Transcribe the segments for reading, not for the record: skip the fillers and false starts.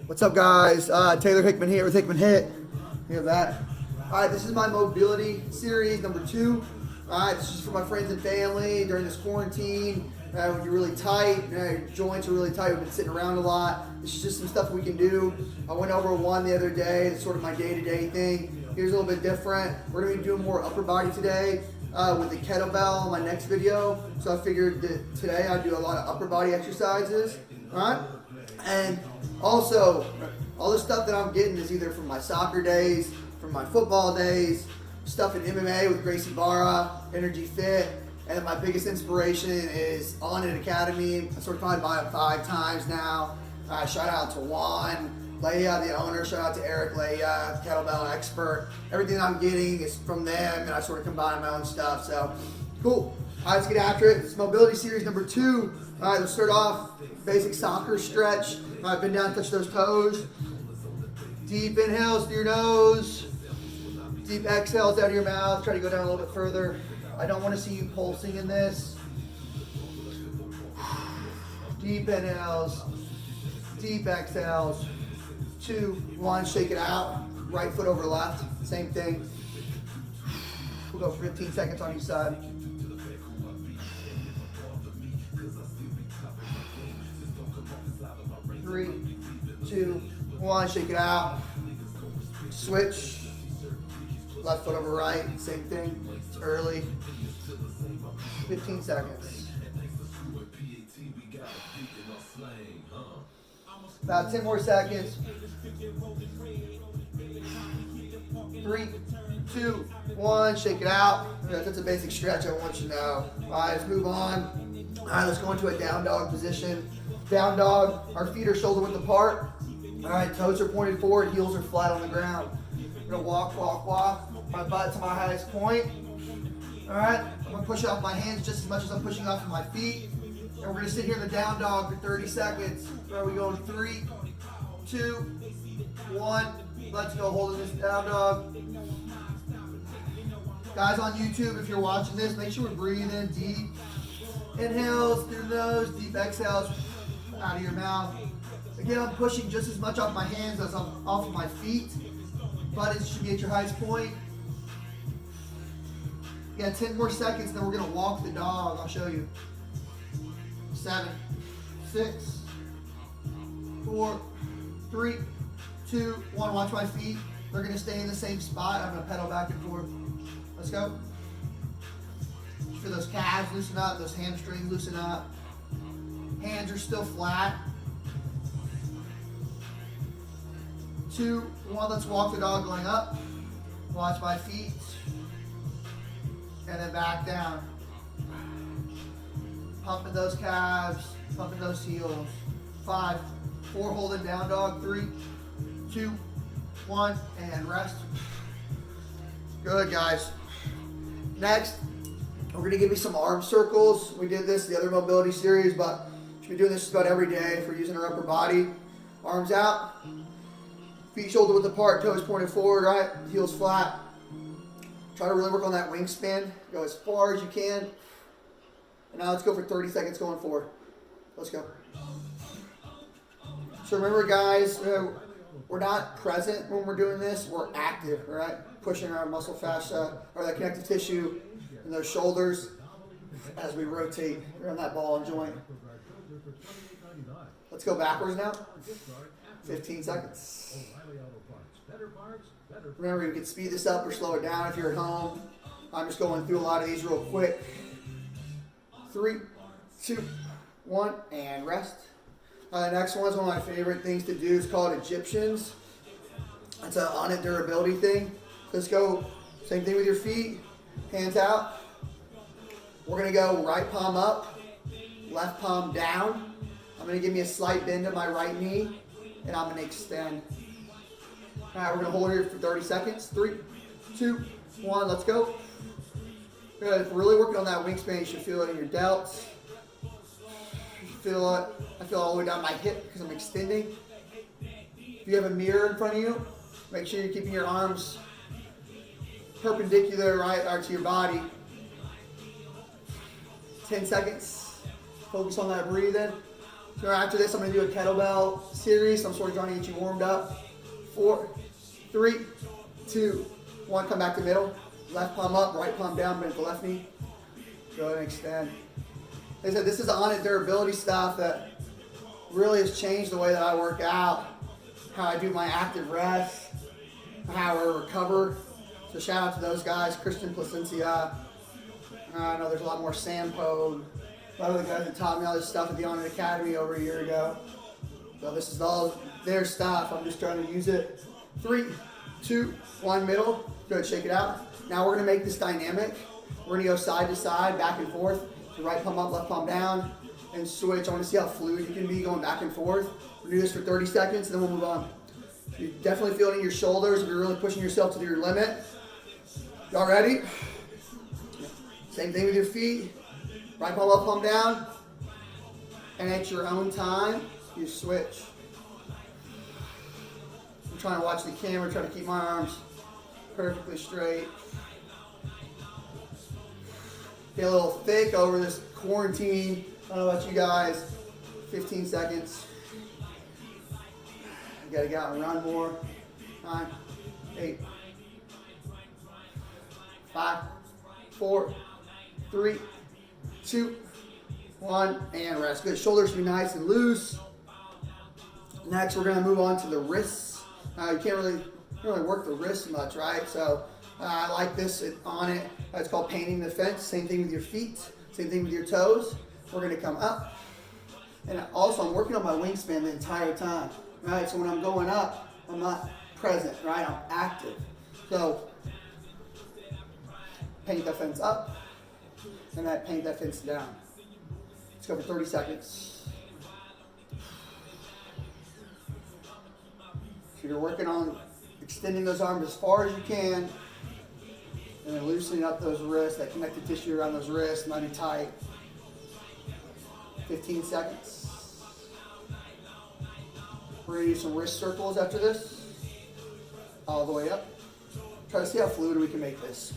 What's up, guys? Taylor Hickman here with Hickman HIIT. Hear that? All right, this is my mobility series number 2. All right, this is for my friends and family during this quarantine. When you're really tight, your joints are really tight. We've been sitting around a lot. This is just some stuff we can do. I went over one the other day. It's sort of my day-to-day thing. Here's a little bit different. We're gonna be doing more upper body today with the kettlebell in my next video. So I figured that today I'd do a lot of upper body exercises. All right, and also all the stuff that I'm getting is either from my soccer days, from my football days, stuff in MMA with Gracie Barra, Energy Fit, and my biggest inspiration is ONNIT Academy. I sort of probably buy it 5 times now. Shout out to Juan Leia, the owner. Shout out to Eric Leia, kettlebell expert. Everything I'm getting is from them, and I sort of combine my own stuff. So cool. All right, let's get after it. This is mobility series number 2. All right, let's start off basic soccer stretch. All right, bend down, touch those toes. Deep inhales through your nose. Deep exhales out of your mouth. Try to go down a little bit further. I don't want to see you pulsing in this. Deep inhales. Deep exhales. 2, 1, shake it out. Right foot over left. Same thing. We'll go for 15 seconds on each side. 3, 2, 1, shake it out. Switch. Left foot over right, same thing. It's early. 15 seconds. About 10 more seconds. 3, 2, 1, shake it out. That's a basic stretch I want you to know. All right, let's move on. All right, let's go into a down dog position. Down dog, our feet are shoulder width apart. All right, toes are pointed forward, heels are flat on the ground. I'm gonna walk, walk, walk. My butt to my highest point. All right, I'm gonna push off my hands just as much as I'm pushing off of my feet. And we're gonna sit here in the down dog for 30 seconds. All right, we go in 3, 2, 1. Let's go, holding this down dog. Guys on YouTube, if you're watching this, make sure we're breathing deep. Inhales through the nose, deep exhales out of your mouth. Again, I'm pushing just as much off my hands as I'm off of my feet. Butt should be at your highest point. Yeah, 10 more seconds, then we're gonna walk the dog. I'll show you. 7, 6, 4, 3, 2, 1. Watch my feet. They're gonna stay in the same spot. I'm gonna pedal back and forth. Let's go. For those calves, loosen up. Those hamstrings, loosen up. Hands are still flat. 2, 1, let's walk the dog going up. Watch my feet. And then back down. Pumping those calves, pumping those heels. 5, 4, holding down dog. 3, 2, 1, and rest. Good, guys. Next, we're gonna give you some arm circles. We did this the other mobility series, but we should be doing this just about every day if we're using our upper body. Arms out. Feet shoulder width apart, toes pointed forward, right? Heels flat. Try to really work on that wingspan. Go as far as you can. And now let's go for 30 seconds going forward. Let's go. So remember, guys, we're not present when we're doing this. We're active, right? Pushing our muscle fascia or that connective tissue in those shoulders as we rotate around that ball and joint. Let's go backwards now. 15 seconds. Remember, you can speed this up or slow it down if you're at home. I'm just going through a lot of these real quick. 3, 2, 1, and rest. The next one is one of my favorite things to do. It's called Egyptians. It's an ONNIT durability thing. Let's go. Same thing with your feet. Hands out. We're going to go right palm up, left palm down. I'm going to give me a slight bend to my right knee, and I'm going to extend. All right, we're going to hold here for 30 seconds. 3, 2, 1, let's go. Good. If we're really working on that wingspan, you should feel it in your delts. You feel it. I feel it all the way down my hip because I'm extending. If you have a mirror in front of you, make sure you're keeping your arms perpendicular, right, to your body. 10 seconds. Focus on that breathing. So after this, I'm going to do a kettlebell series. So I'm sort of trying to get you warmed up. 4, 3, 2, 1. Come back to middle. Left palm up, right palm down, bend the left knee. Go ahead and extend. Like I said, this is ONNIT durability stuff that really has changed the way that I work out, how I do my active rest, how I recover. So shout out to those guys, Christian Placencia. I know there's a lot more Sampo. A lot of the guys that taught me all this stuff at the ONNIT Academy over a year ago. So this is all their stuff. I'm just trying to use it. 3, 2, 1, middle. Go ahead, shake it out. Now we're going to make this dynamic. We're going to go side to side, back and forth. So right palm up, left palm down, and switch. I want to see how fluid you can be going back and forth. We'll do this for 30 seconds, and then we'll move on. You definitely feel it in your shoulders if you're really pushing yourself to your limit. Y'all ready? Same thing with your feet. Right palm up, palm down. And at your own time, you switch. I'm trying to watch the camera, trying to keep my arms perfectly straight. Get a little thick over this quarantine. I don't know about you guys. 15 seconds. You gotta get out and run more. 9, 8, 5, 4, 3, 2, 1, and rest. Good. Shoulders should be nice and loose. Next, we're going to move on to the wrists. You can't really work the wrists much, right? So I like this on it. It's called painting the fence. Same thing with your feet. Same thing with your toes. We're going to come up. And also, I'm working on my wingspan the entire time, right? So when I'm going up, I'm not present, right? I'm active. So paint that fence up. And that paint that fence down. Let's go for 30 seconds. So you're working on extending those arms as far as you can, and then loosening up those wrists, that connective tissue around those wrists, might be tight. 15 seconds. We're going to do some wrist circles after this. All the way up. Try to see how fluid we can make this.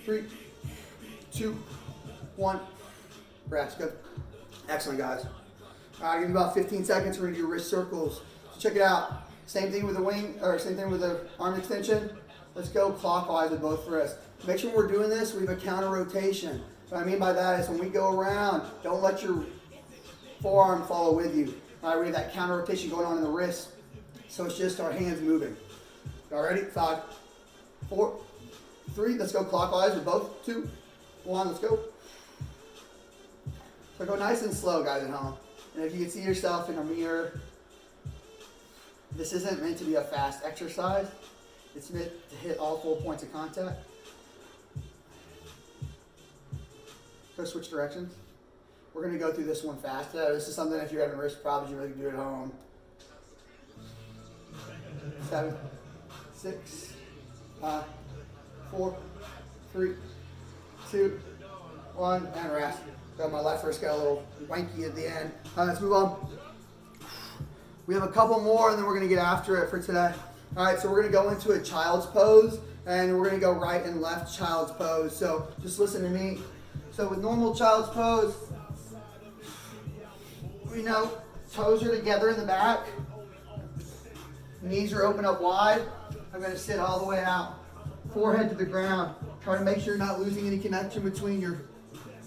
3, 2, 1. Rest. Good. Excellent, guys. All right, give me about 15 seconds. We're going to do wrist circles. So check it out. Same thing with the wing, or same thing with the arm extension. Let's go clockwise with both wrists. Make sure when we're doing this, we have a counter rotation. What I mean by that is when we go around, don't let your forearm follow with you. All right, we have that counter rotation going on in the wrist. So it's just our hands moving. All ready? 5, 4, 3, let's go clockwise with both. 2, 1, let's go. So go nice and slow, guys at home. And if you can see yourself in a mirror, this isn't meant to be a fast exercise. It's meant to hit all 4 points of contact. Go switch directions. We're going to go through this one fast. This is something if you're having wrist problems, you really can do at home. 7, 6, 5, 4, 3, 2, 1, and rest. Got my left wrist got a little wanky at the end. All right, let's move on. We have a couple more, and then we're going to get after it for today. All right, so we're going to go into a child's pose, and we're going to go right and left child's pose. So just listen to me. So with normal child's pose, we know toes are together in the back. Knees are open up wide. I'm going to sit all the way out. Forehead to the ground. Try to make sure you're not losing any connection between your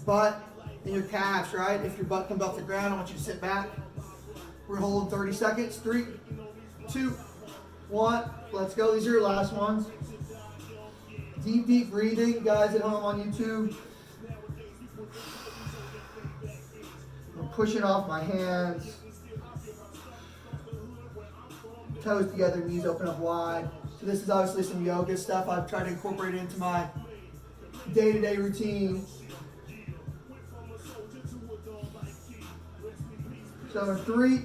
butt and your calves, right? If your butt comes off the ground, I want you to sit back. We're holding 30 seconds. 3, 2, 1. Let's go. These are your last ones. Deep, deep breathing. Guys at home on YouTube. I'm pushing off my hands. Toes together, knees open up wide. So this is obviously some yoga stuff. I've tried to incorporate it into my day-to-day routine. So in 3,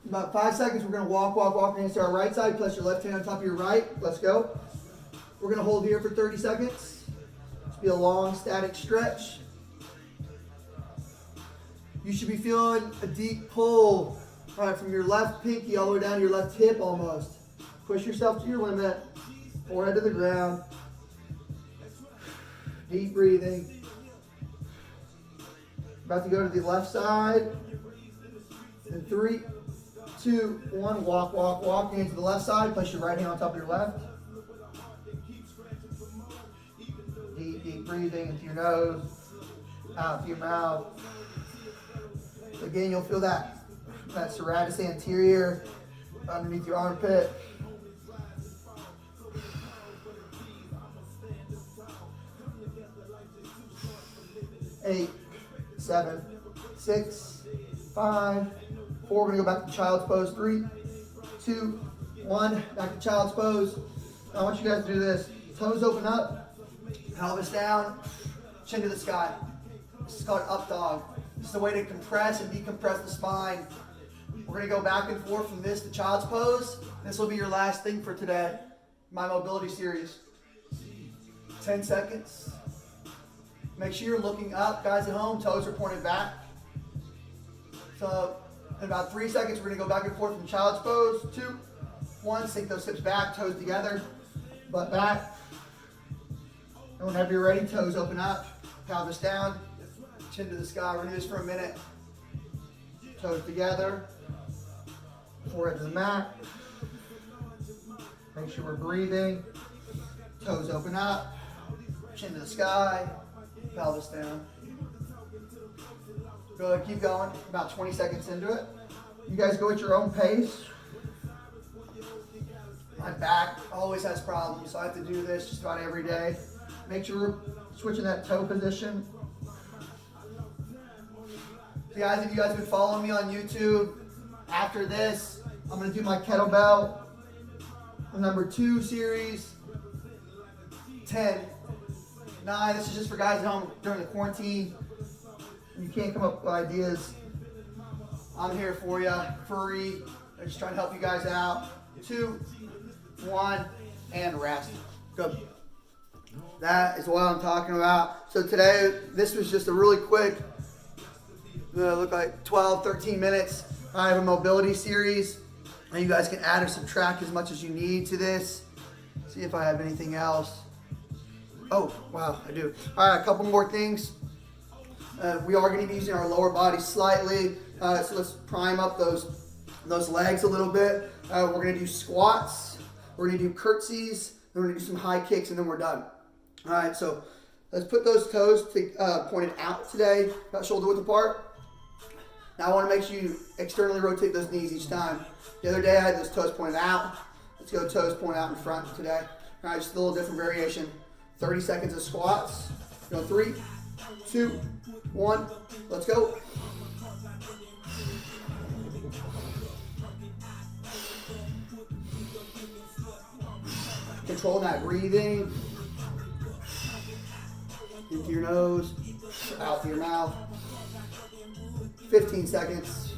about 5 seconds, we're going to walk hands to our right side. Place your left hand on top of your right. Let's go. We're going to hold here for 30 seconds. It's be a long static stretch. You should be feeling a deep pull, all right, from your left pinky all the way down to your left hip almost. Push yourself to your limit. Forehead to the ground. Deep breathing. About to go to the left side. In 3, 2, 1, walk, walk, walk. Hands to the left side. Place your right hand on top of your left. Deep, deep breathing into your nose, out through your mouth. Again, you'll feel that serratus anterior underneath your armpit. 8, 7, 6, 5, 4. We're going to go back to child's pose. 3, 2, 1. Back to child's pose. Now I want you guys to do this. Toes open up, pelvis down, chin to the sky. This is called up dog. This is a way to compress and decompress the spine. We're going to go back and forth from this to child's pose. This will be your last thing for today, my mobility series. 10 seconds. Make sure you're looking up, guys at home. Toes are pointed back. So in about 3 seconds, we're going to go back and forth from child's pose. 2, 1. Sink those hips back, toes together, butt back. And whenever you're ready, toes open up, pelvis down, chin to the sky. We're going to do this for a minute. Toes together, forehead to the mat. Make sure we're breathing. Toes open up, chin to the sky, pelvis down. Good, keep going. About 20 seconds into it. You guys go at your own pace. My back always has problems, so I have to do this just about every day. Make sure we're switching that toe position. So guys, if you guys have been following me on YouTube, after this, I'm going to do my kettlebell number 2 series. 10, 9. This is just for guys at home during the quarantine. You can't come up with ideas. I'm here for you, free. I'm just trying to help you guys out. 2, 1, and rest. Good. That is what I'm talking about. So today, this was just a really quick, look like 12, 13 minutes. I have a mobility series. And you guys can add or subtract as much as you need to this. See if I have anything else. Oh, wow, I do. All right, a couple more things. We are going to be using our lower body slightly. So let's prime up those legs a little bit. We're going to do squats. We're going to do curtsies. Then we're going to do some high kicks, and then we're done. All right, so let's put those toes pointed out today, about shoulder width apart. Now I want to make sure you externally rotate those knees each time. The other day I had those toes pointed out. Let's go toes pointed out in front today. All right, just a little different variation. 30 seconds of squats. Go 3, 2, 1. Let's go. Control that breathing. Into your nose, out through your mouth. 15 seconds.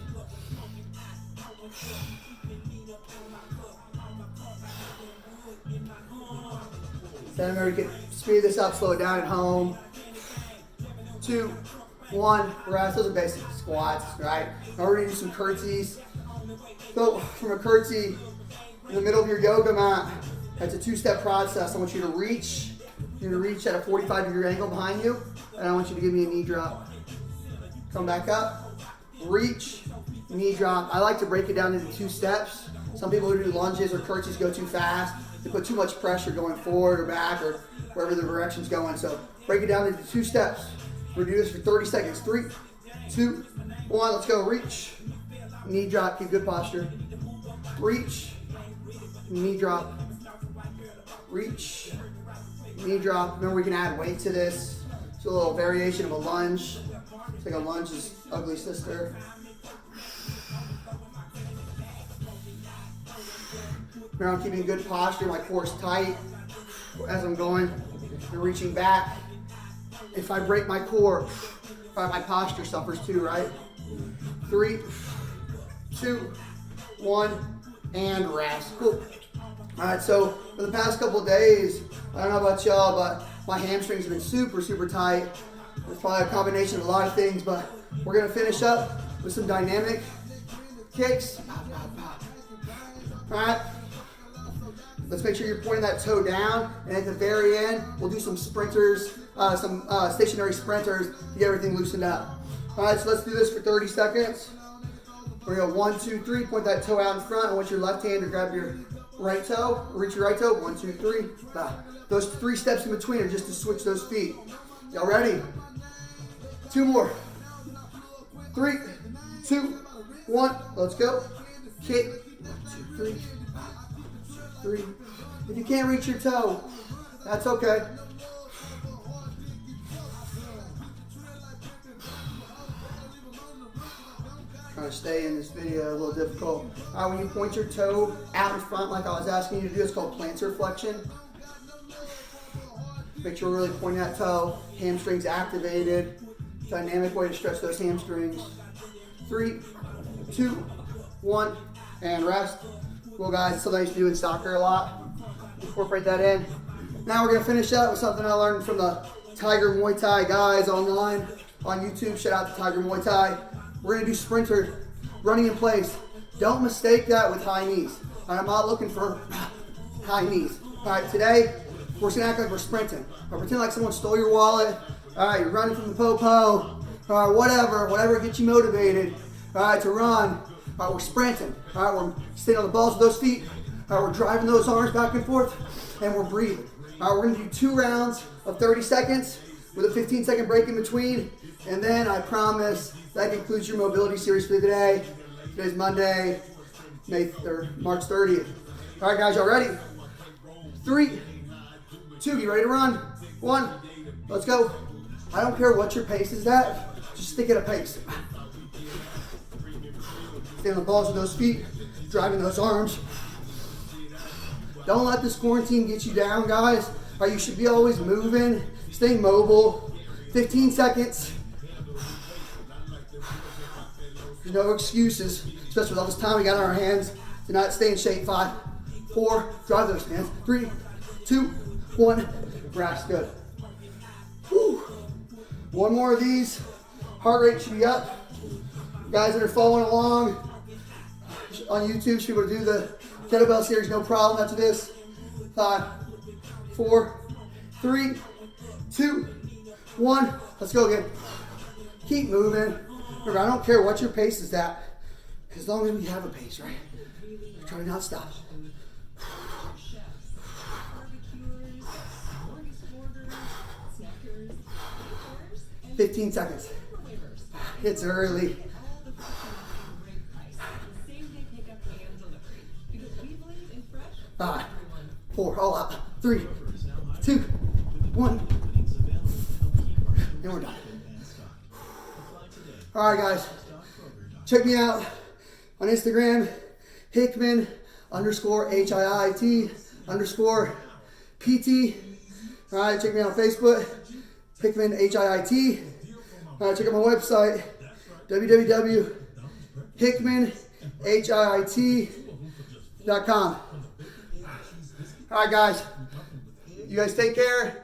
Then remember, you can speed this up, slow it down at home. 2, 1, rest. Those are basic squats, right? Now we're gonna do some curtsies. So from a curtsy, in the middle of your yoga mat, that's a 2-step process. I want you to reach. You're gonna reach at a 45-degree angle behind you, and I want you to give me a knee drop. Come back up, reach, knee drop. I like to break it down into 2 steps. Some people who do lunges or curtsies go too fast. They put too much pressure going forward or back or wherever the direction's going. So break it down into 2 steps. We're gonna do this for 30 seconds. 3, 2, 1, let's go. Reach, knee drop, keep good posture. Reach, knee drop, reach, knee drop. Remember, we can add weight to this. It's a little variation of a lunge. It's like a lunge's ugly sister. Remember, I'm keeping good posture. My core's tight as I'm going. I'm reaching back. If I break my core, my posture suffers too, right? 3, 2, 1, and rest. Cool. All right, so for the past couple of days, I don't know about y'all, but my hamstrings have been super, super tight. It's probably a combination of a lot of things, but we're gonna finish up with some dynamic kicks. All right, let's make sure you're pointing that toe down, and at the very end, we'll do some sprinters, some stationary sprinters to get everything loosened up. All right, so let's do this for 30 seconds. We're gonna go 1, 2, 3, point that toe out in front. I want your left hand to grab your right toe, reach your right toe, 1, 2, 3. Those 3 steps in between are just to switch those feet. Y'all ready? 2 more. 3, 2, 1, let's go. Kick, 1, 2, 3, 3. If you can't reach your toe, that's okay. Trying to stay in this video, a little difficult. All right, when you point your toe out in front like I was asking you to do, it's called plantar flexion. Make sure we're really pointing that toe. Hamstrings activated. Dynamic way to stretch those hamstrings. 3, 2, 1, and rest. Well, guys, something I used to do in soccer a lot. Incorporate that in. Now we're gonna finish up with something I learned from the Tiger Muay Thai guys online on YouTube. Shout out to Tiger Muay Thai. We're gonna do sprinter, running in place. Don't mistake that with high knees. All right, I'm not looking for high knees. All right, today, we're just gonna act like we're sprinting. Or pretend like someone stole your wallet. All right, you're running from the po-po. All right, whatever gets you motivated. All right, to run. All right, we're sprinting. All right, we're staying on the balls of those feet. All right, we're driving those arms back and forth, and we're breathing. All right, we're gonna do 2 rounds of 30 seconds with a 15-second break in between. And then I promise that concludes your mobility series for today. Today's Monday, March 30th. All right, guys, y'all ready? 3, 2, you ready to run? 1, let's go. I don't care what your pace is at, just stick at a pace. Stay on the balls of those feet, driving those arms. Don't let this quarantine get you down, guys. All right, you should be always moving, staying mobile. 15 seconds. There's no excuses, especially with all this time we got on our hands to not stay in shape. 5, 4, drive those hands. 3, 2, 1, rest. Good. Whew. 1 more of these. Heart rate should be up. Guys that are following along on YouTube should be able to do the kettlebell series, no problem after this. 5, 4, 3, 2, 1. Let's go again. Keep moving. Remember, I don't care what your pace is at, as long as we have a pace, right? Try to not stop. 15 seconds. It's early. 5, 4, all up. 3, 2, 1. And we're done. All right, guys. Check me out on Instagram, Hickman _HIIT_PT. All right, check me out on Facebook, Hickman HIIT. All right, check out my website, www.hickmanhiit.com. All right, guys. You guys take care.